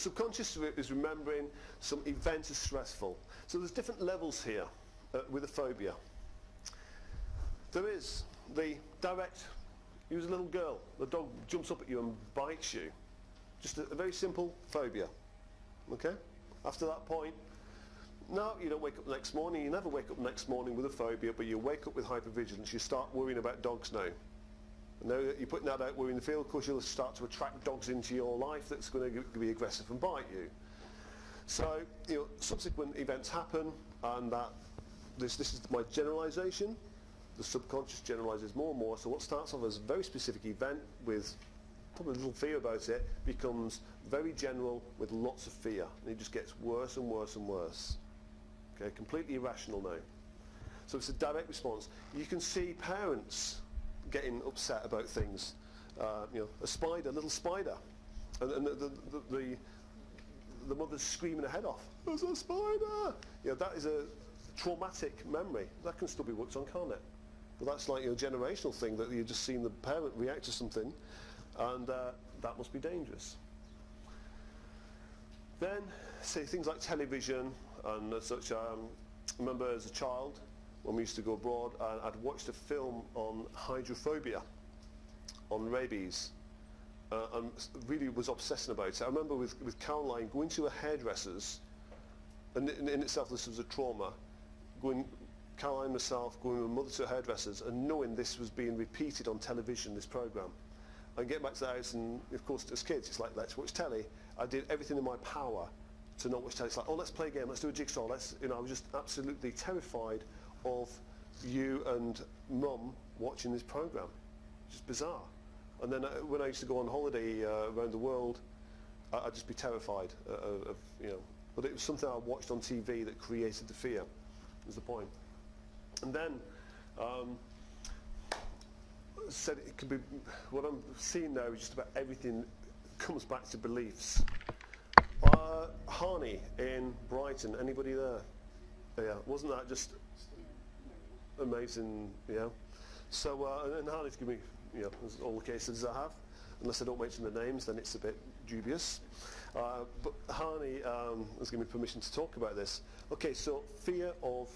subconscious is remembering some event as stressful. So there's different levels here with a phobia. There is the direct, you was a little girl, the dog jumps up at you and bites you. Just a very simple phobia. Okay? After that point, no, you don't wake up the next morning. You never wake up the next morning with a phobia, but you wake up with hypervigilance. You start worrying about dogs now. And now that you're putting that out worrying the field, of course you'll start to attract dogs into your life that's going to be aggressive and bite you. So, subsequent events happen, and this is my generalization. The subconscious generalizes more and more. So what starts off as a very specific event with probably a little fear about it becomes very general with lots of fear, and it just gets worse and worse and worse. Okay, completely irrational now. So it's a direct response. You can see parents getting upset about things. A little spider, and the mother's screaming her head off. There's a spider! That is a traumatic memory. That can still be worked on, can't it? But that's like a generational thing that you've just seen the parent react to something, and that must be dangerous. Then, say things like television and such. I remember as a child, when we used to go abroad, I'd watched a film on hydrophobia, on rabies, and really was obsessing about it. I remember with Caroline going to a hairdresser's, and in itself this was a trauma, Caroline myself going with my mother to a hairdresser's and knowing this was being repeated on television, this programme. And getting back to the house, and of course as kids it's like, let's watch telly. I did everything in my power to not watch telly. It's like, oh, let's play a game, let's do a jigsaw, I was just absolutely terrified of you and Mum watching this programme. Just bizarre. And then when I used to go on holiday around the world, I'd just be terrified of. But it was something I watched on TV that created the fear, was the point. And then, said it could be, what I'm seeing now is just about everything comes back to beliefs. Harney in Brighton, anybody there? Yeah, wasn't that just amazing? Yeah. So, and Harney's given me, as all the cases I have, unless I don't mention the names, then it's a bit dubious. But Harney has given me permission to talk about this. Okay, so fear of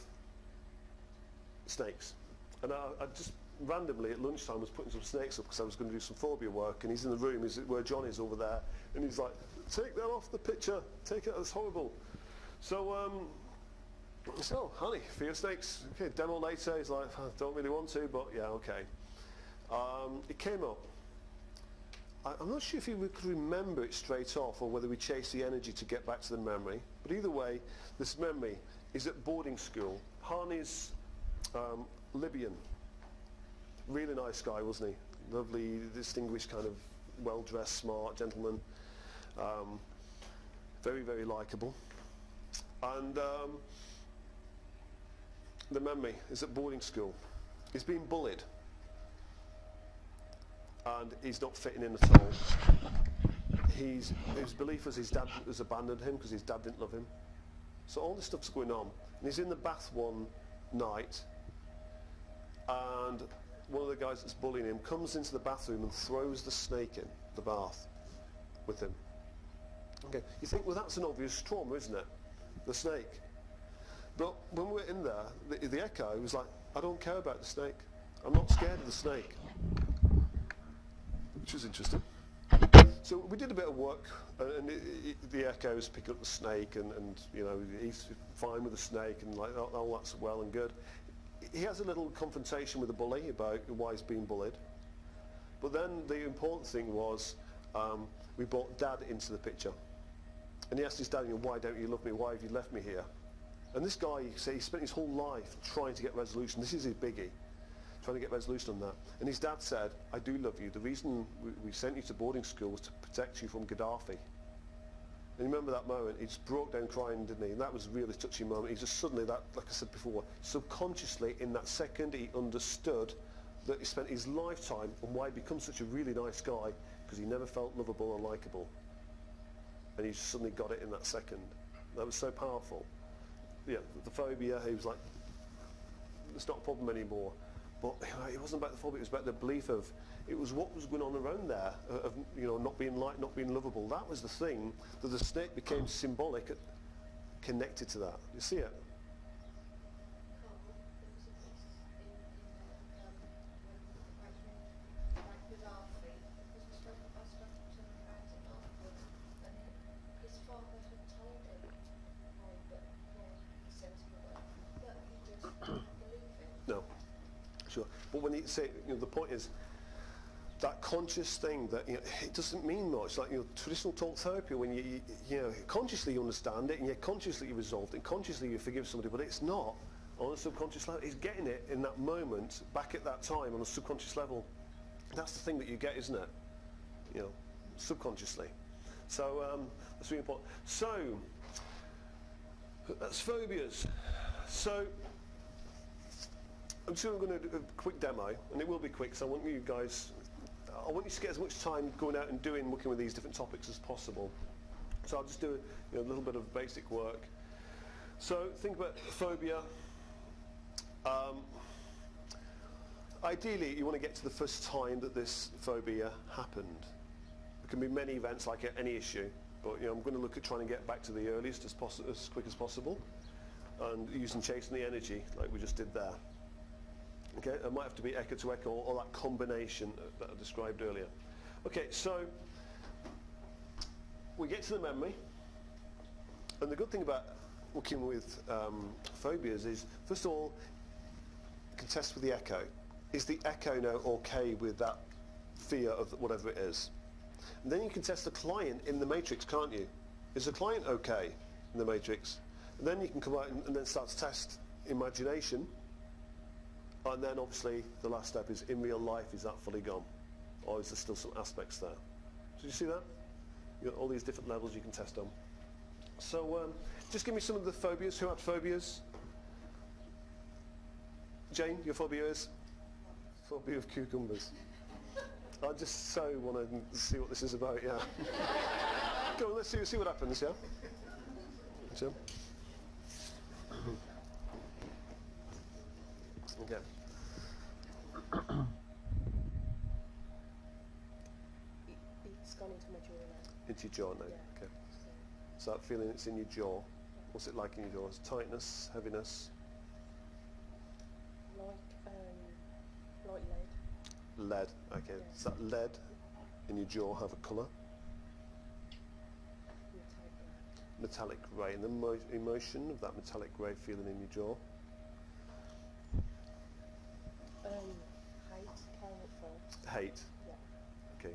snakes. And I just randomly at lunchtime was putting some snakes up because I was going to do some phobia work, and he's in the room where John is over there, and he's like, take that off the picture, take it, that's horrible. So, honey, fear of snakes. Okay, demo later, he's like, I don't really want to, but yeah, okay. It came up. I'm not sure if we could remember it straight off or whether we chased the energy to get back to the memory, but either way, this memory is at boarding school. Harney's Libyan. Really nice guy, wasn't he? Lovely, distinguished, kind of well-dressed, smart gentleman. Very, very likeable. And the memory is at boarding school. He's being bullied. And he's not fitting in at all. His belief was his dad has abandoned him because his dad didn't love him. So all this stuff's going on. And he's in the bath one night, and one of the guys that's bullying him comes into the bathroom and throws the snake in the bath with him. Okay, you think, well, that's an obvious trauma, isn't it? The snake. But when we're in there, the echo was like, I don't care about the snake. I'm not scared of the snake. Which was interesting. So we did a bit of work, and the echoes pick up the snake, and he's fine with the snake, and like, oh, that's well and good. He has a little confrontation with the bully about why he's being bullied. But then the important thing was we brought Dad into the picture. And he asked his dad, why don't you love me? Why have you left me here? And this guy, he spent his whole life trying to get resolution. This is his biggie, trying to get resolution on that. And his dad said, I do love you. The reason we sent you to boarding school was to protect you from Gaddafi. And you remember that moment? He just broke down crying, didn't he? And that was a really touching moment. He just suddenly, like I said before, subconsciously in that second he understood that he spent his lifetime and why he becomes such a really nice guy, because he never felt lovable or likable. And he just suddenly got it in that second. That was so powerful. Yeah, the phobia, he was like, it's not a problem anymore. But it wasn't about the phobia, it was about the belief of, it was what was going on around there, of not being liked, not being lovable. That was the thing that the snake became symbolic, connected to that. You see it? No, sure. But when you say, the point is, that conscious thing that it doesn't mean much. Like traditional talk therapy, when you consciously you understand it and you consciously you resolve it and consciously you forgive somebody, but it's not on a subconscious level. It's getting it in that moment, back at that time on a subconscious level. That's the thing that you get, isn't it? Subconsciously. So that's really important. So that's phobias. So I'm just going to do a quick demo, and it will be quick. So I want you guys. I want you to get as much time going out and working with these different topics as possible. So I'll just do a little bit of basic work. So think about phobia. Ideally, you want to get to the first time that this phobia happened. There can be many events like any issue, but I'm going to look at trying to get back to the earliest as quick as possible, and using chasing the energy like we just did there. Okay, it might have to be echo to echo or that combination that I described earlier. Okay, so we get to the memory, and the good thing about working with phobias is, first of all, you can test with the echo. Is the echo now okay with that fear of whatever it is? And then you can test the client in the matrix, can't you? Is the client okay in the matrix? And then you can come out and then start to test imagination. And then obviously the last step is, in real life, is that fully gone? Or is there still some aspects there? So you see that? You've got all these different levels you can test on. So just give me some of the phobias. Who had phobias? Jane, your phobia is? Phobia of cucumbers. I just so want to see what this is about, yeah. Go on, let's see what happens, yeah? So. Okay. It's gone into my jaw now. Into your jaw now? Yeah. Okay. So that feeling it's in your jaw, what's it like in your jaw? It's tightness, heaviness? Like lead. Lead, okay. Yeah. Does that lead in your jaw have a colour? Metallic grey. And the emotion of that metallic grey feeling in your jaw? Hate. Yeah. Okay.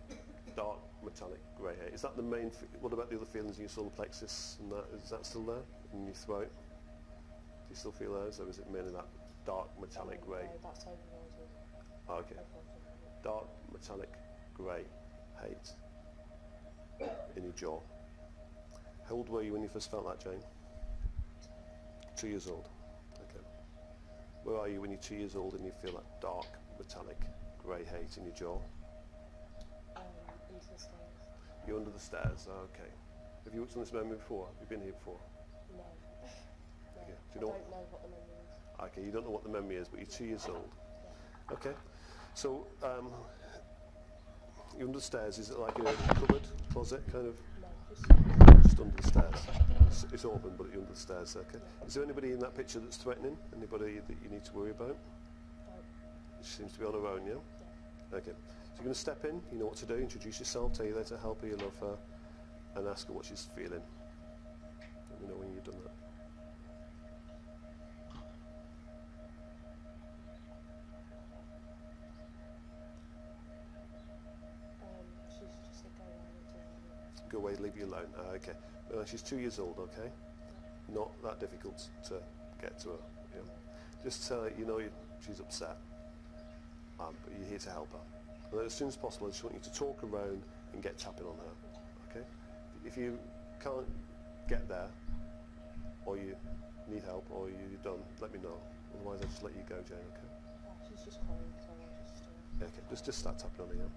Dark metallic grey hate. Is that the main? What about the other feelings in your solar plexus? And that, is that still there in your throat? Do you still feel those, or is it mainly that dark metallic grey? No, that's overriding. Oh, okay. Dark metallic grey hate in your jaw. How old were you when you first felt that, Jane? 2 years old. Okay. Where are you when you're 2 years old and you feel that dark metallic grey hate in your jaw? Into the stairs. You're under the stairs. Oh, okay. Have you worked on this memory before? Have you been here before? No. Okay. I don't know what the memory is. Okay, you don't know what the memory is, but you're 2 years old. Yeah. Okay. So, you're under the stairs. Is it like a cupboard, closet, kind of? No, Just under the stairs. It's open, but you're under the stairs. Okay. Is there anybody in that picture that's threatening? Anybody that you need to worry about? She seems to be on her own, yeah? Yeah. Okay. So you're going to step in, you know what to do, introduce yourself, tell you there to help her, you love her, and ask her what she's feeling. Let me know when you've done that. She's just said Go away, leave you alone. Okay. She's 2 years old, okay? Not that difficult to get to her. Yeah. Just tell her, she's upset, but you're here to help her. And then as soon as possible, I just want you to talk around and get tapping on her. Okay? If you can't get there, or you need help, or you're done, let me know. Otherwise, I'll just let you go, Jane. Okay? She's just crying, so I'll just... Okay. Just start tapping on her. Yeah?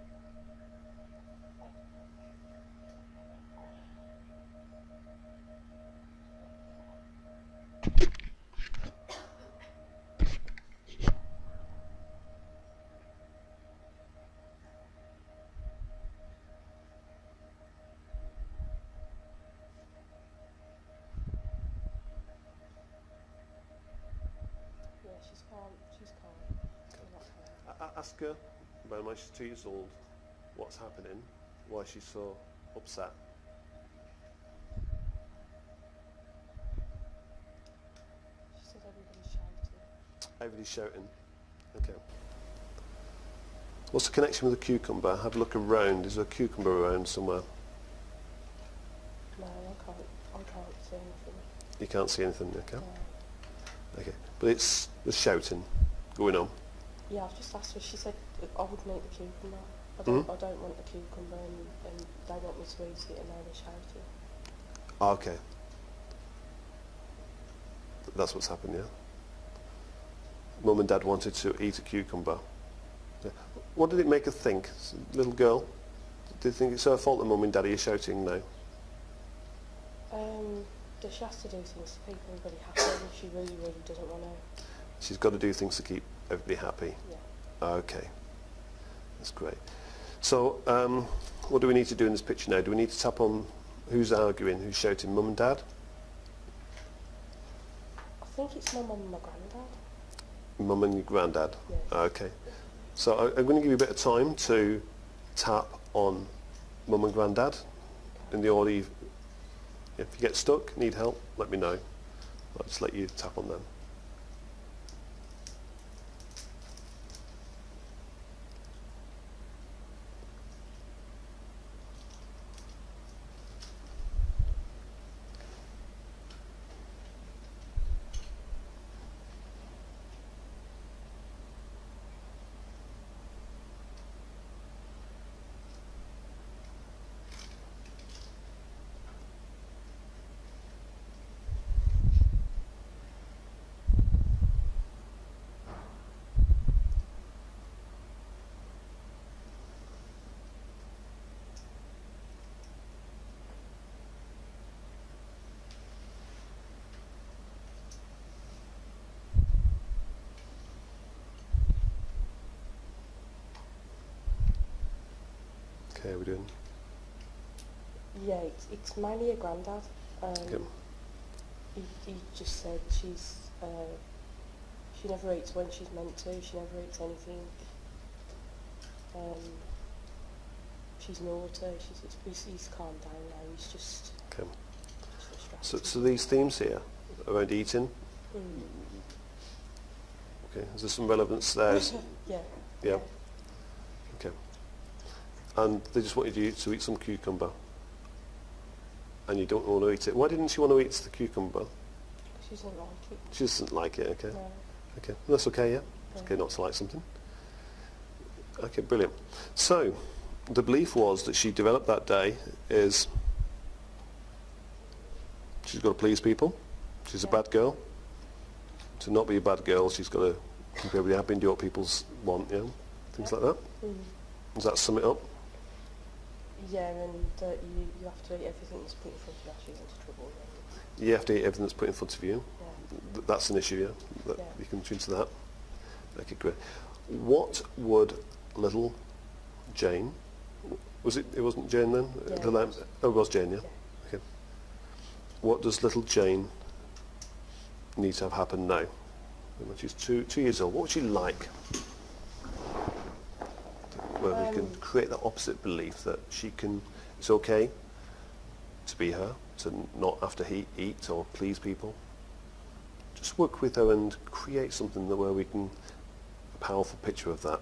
ask her when she's 2 years old what's happening, why she's so upset. She said everybody's shouting. Everybody's shouting. Okay. What's the connection with the cucumber? Have a look around. Is there a cucumber around somewhere? No, I can't see anything. You can't see anything, okay? No. Okay. But it's the shouting going on. Yeah, I've just asked her. She said I wouldn't eat the cucumber. I don't want the cucumber, and they want me to eat it, and now they're shouting. Okay. That's what's happened, yeah? Mum and Dad wanted to eat a cucumber. Yeah. What did it make her think? Little girl? Did you think it's her fault that Mum and Daddy are shouting now? That she has to do things to keep everybody happy, and she really, really doesn't want to. She's got to do things to keep everybody happy? Yeah. Okay. That's great. So, what do we need to do in this picture now? Do we need to tap on who's arguing, who's shouting, Mum and Dad? I think it's my mum and my granddad. Mum and your granddad? Yeah. Okay. So I'm going to give you a bit of time to tap on Mum and Granddad in the order if you get stuck, need help, let me know. I'll just let you tap on them. Okay, we're doing. Yeah, it's mainly a granddad. Okay. He just said she never eats when she's meant to. She never eats anything. She's naughty. He's calmed down now. He's just. Okay. Just So these themes here around eating. Mm. Okay. Is there some relevance there? Yeah. Yeah. Okay. And they just wanted you to eat some cucumber. And you don't want to eat it. Why didn't she want to eat the cucumber? She doesn't like it. She doesn't like it, okay. No. Okay, that's okay, yeah? It's okay not to like something. Okay, brilliant. So, the belief was that she developed that day is she's got to please people. She's a bad girl. To not be a bad girl, she's got to keep everybody happy and do what people want, yeah? Things like that. Mm. Does that sum it up? Yeah, and you have to eat everything that's put in front of you, actually, into trouble. You have to eat everything that's put in front of you. Yeah. That's an issue, yeah? That Yeah. You can turn to that. Okay, great. What would little Jane, it wasn't Jane then? Yeah, The it lamp- was. Oh, it was Jane, yeah? Yeah. Okay. What does little Jane need to have happen now? When she's 2 years old, what would she like? Where we can create that opposite belief that it's okay to be her, to not have to eat or please people. Just work with her and create something where we can, a powerful picture of that.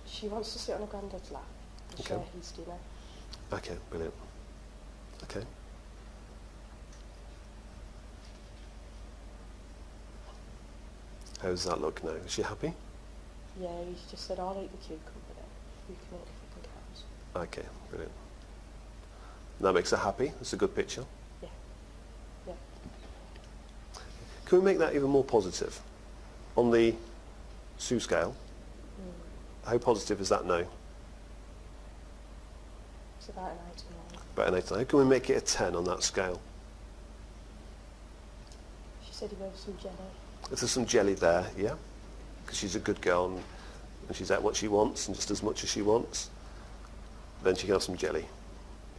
She wants to sit on her granddad's lap and Okay. share his dinner. Okay, brilliant. Okay. How does that look now? Is she happy? Yeah, he's just said, I'll eat the cucumber then. You can eat everything else. Okay, brilliant. That makes her happy. That's a good picture. Yeah. Yeah. Can we make that even more positive? On the Sue scale, how positive is that now? It's about an 8 or 9. About an 8. How can we make it a 10 on that scale? She said he wants some jelly. If there's some jelly there, yeah? Because she's a good girl and she's at what she wants and just as much as she wants, then she can have some jelly.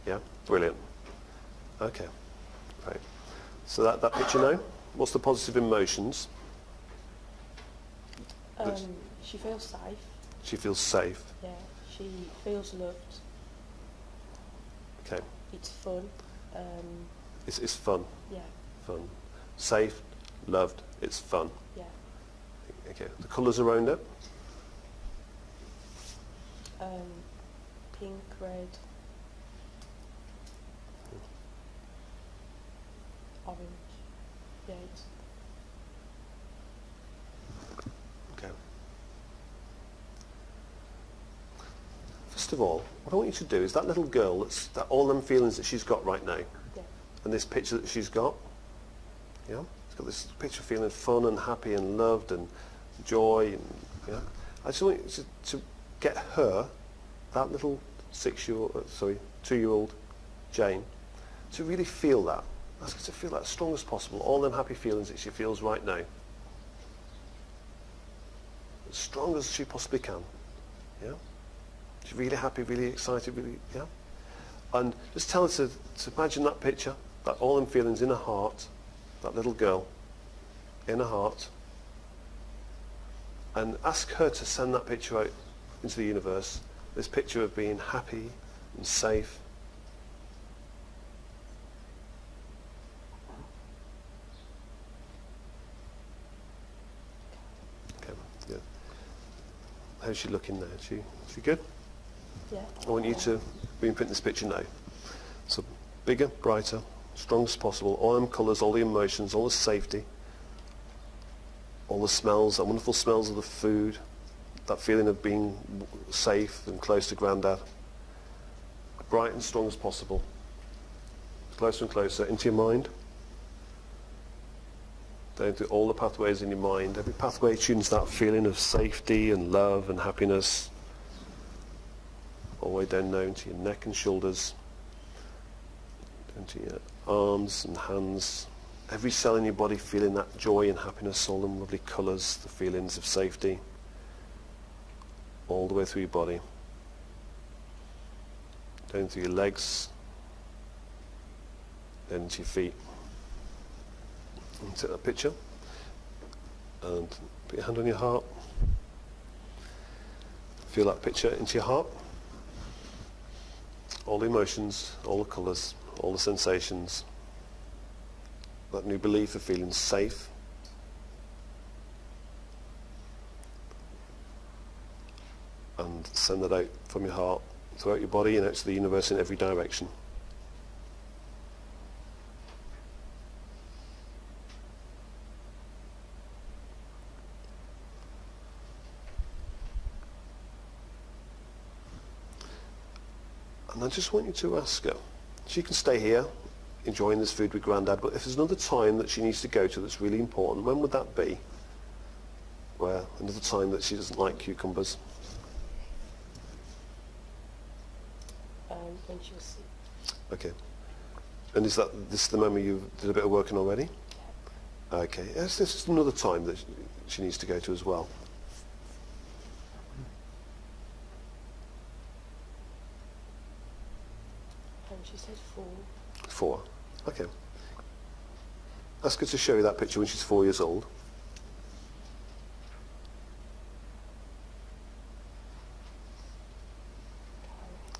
Yeah? Brilliant. Okay. Right. So that picture now, what's the positive emotions? She feels safe. She feels safe. Yeah, she feels loved. Okay. It's fun. It's fun. Yeah. Fun. Safe, loved, it's fun. Yeah. Okay. The colours around it? Pink, red, orange. Yeah, it's Okay. First of all, what I want you to do is that little girl, that all them feelings that she's got right now, yeah. and this picture that she's got, yeah, she's got this picture feeling fun and happy and loved and joy, and yeah. I just want you to get her, that little 2-year-old Jane, to really feel that. Ask her to feel that as strong as possible, all them happy feelings that she feels right now. As strong as she possibly can. Yeah? She's really happy, really excited, really, yeah? And just tell her to imagine that picture, that all them feelings in her heart, that little girl, in her heart, and ask her to send that picture out into the universe, this picture of being happy and safe. Okay, good. How's she looking now? Is she good? Yeah. I want you to reimprint this picture now. So bigger, brighter, strong as possible, all them colours, all the emotions, all the safety, all the smells, the wonderful smells of the food, that feeling of being safe and close to Grandad. Bright and strong as possible. Closer and closer into your mind. Down through all the pathways in your mind. Every pathway tunes that feeling of safety and love and happiness. All the way down now into your neck and shoulders. Down to your arms and hands. Every cell in your body feeling that joy and happiness, all them lovely colours, the feelings of safety. All the way through your body. Down through your legs. Then into your feet. And take that picture. And put your hand on your heart. Feel that picture into your heart. All the emotions, all the colours, all the sensations. That new belief of feeling safe. And send that out from your heart, throughout your body and out to the universe in every direction. And I just want you to ask her. She can stay here, enjoying this food with Grandad, but if there's another time that she needs to go to that's really important, when would that be? Where another time that she doesn't like cucumbers? When she was sick. Okay. And is this the memory you did a bit of work on already? Yeah. Okay. Yes, this is another time that she needs to go to as well. She said 4. 4. Okay. Ask her to show you that picture when she's 4 years old.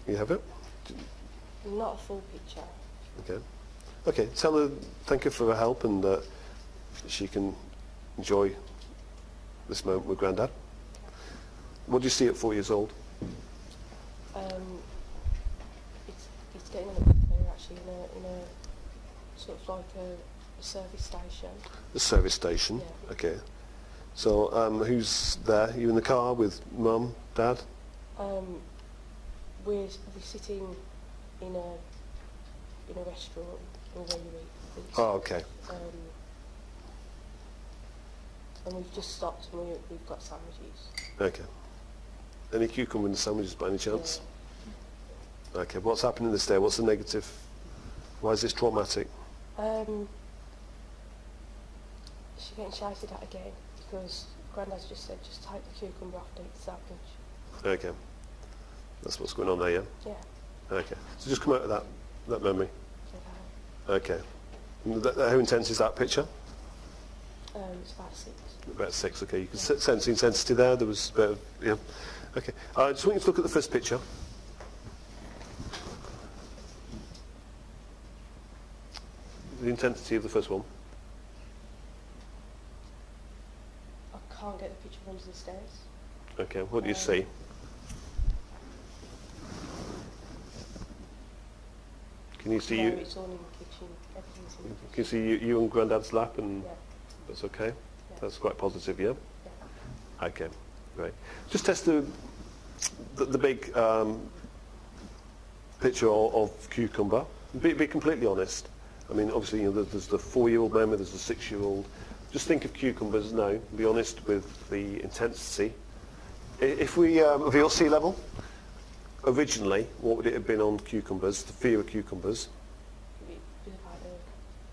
You have it? Not a full picture. Okay. Okay, tell her thank her for her help and she can enjoy this moment with Grandad. What do you see at 4 years old? It's getting a little bit clearer actually in a sort of like a service station. The service station? Yeah. Okay. So who's there? You in the car with Mum, Dad? We're sitting in a restaurant where you eat. Oh, okay. And we've just stopped and we've got sandwiches. Okay. Any cucumber in the sandwiches by any chance? Yeah. Okay, what's happening this day? What's the negative? Why is this traumatic? She's getting shouted at again because Grandad's just said just take the cucumber off and eat the sandwich. Okay. That's what's going on there, yeah? Yeah. Okay. So just come out of that memory. Okay. Okay. And how intense is that picture? It's about 6. About 6, okay. You can sense the intensity there. There was a bit of, yeah. Okay. I just want you to look at the first picture. The intensity of the first one. I can't get the picture of under the stairs. Okay, what do you see? Can you see No, you? it's all in the kitchen. Everything's in the kitchen. Can you see you on Grandad's lap, and Yeah. that's okay? Yeah. That's quite positive, yeah? Yeah. Okay, right. Just test the big picture of cucumber. Be completely honest. I mean, obviously, you know, there's the 4-year-old memory, there's the 6-year-old. Just think of cucumbers now. Be honest with the intensity. If we reveal sea level, originally, what would it have been on cucumbers? The fear of cucumbers. It'd be about a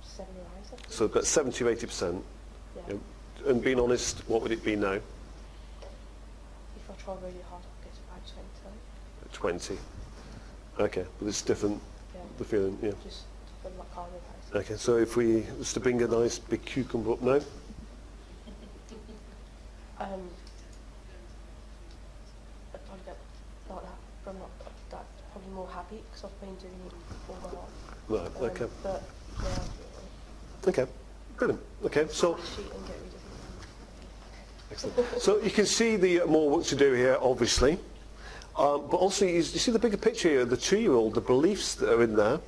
7 or 8, I think. So about 70 to 80%. Yeah. You know, and being honest, what would it be now? If I try really hard, I'll get about 20. 20. Okay, but it's different. Yeah. The feeling, yeah. Just to feel like calm and pace. Okay, so if we was to bring a nice big cucumber up now, I'd probably get like that, but I'm not that, probably more happy because I've been doing it all my life. right? Okay, But yeah, okay, brilliant. Okay, so shoot and get rid of it. excellent. So you can see the more work to do here, obviously, but also you see the bigger picture here. The 2-year-old, the beliefs that are in there.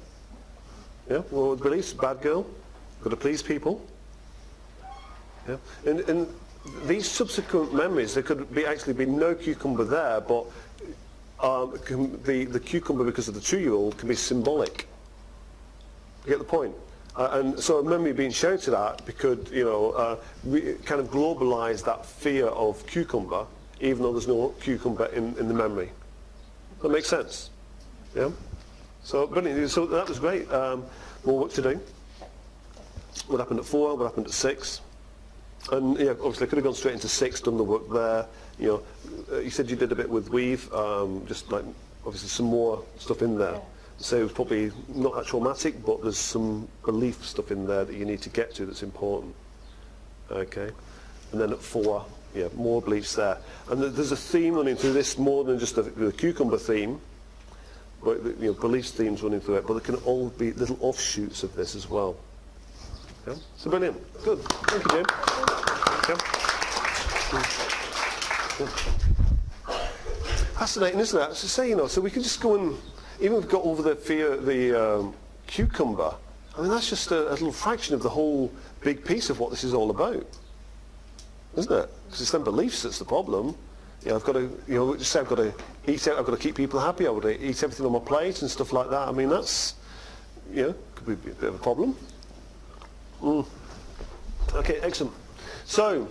Yeah, well, the beliefs, bad girl, got to please people. Yeah, and these subsequent memories, there could be actually be no cucumber there, but the cucumber, because of the 2-year-old, can be symbolic. You get the point? And so a memory being shouted at could, you know, kind of globalise that fear of cucumber, even though there's no cucumber in the memory. Does that make sense? Yeah? So, brilliant. So that was great. More work to do. What happened at 4? What happened at 6? And yeah, obviously I could have gone straight into 6, done the work there. You know, you said you did a bit with weave, just like obviously some more stuff in there. Yeah. So it was probably not that traumatic, but there's some belief stuff in there that you need to get to that's important. Okay, and then at 4, yeah, more beliefs there. And there's a theme running through this more than just the cucumber theme. But, you know, beliefs themes running through it, but there can all be little offshoots of this as well. Yeah? So brilliant. Good. Thank you, Jim. Yeah. Fascinating, isn't it? So say, you know, so we can just go and, even if we've got over the fear, the cucumber, I mean, that's just a little fraction of the whole big piece of what this is all about. Isn't it? Because it's them beliefs that's the problem. You know, I've got to, you know, just say I've got to eat out, I've got to keep people happy, I've got to eat everything on my plate and stuff like that. I mean, that's, you know, could be a bit of a problem. Okay, excellent. So,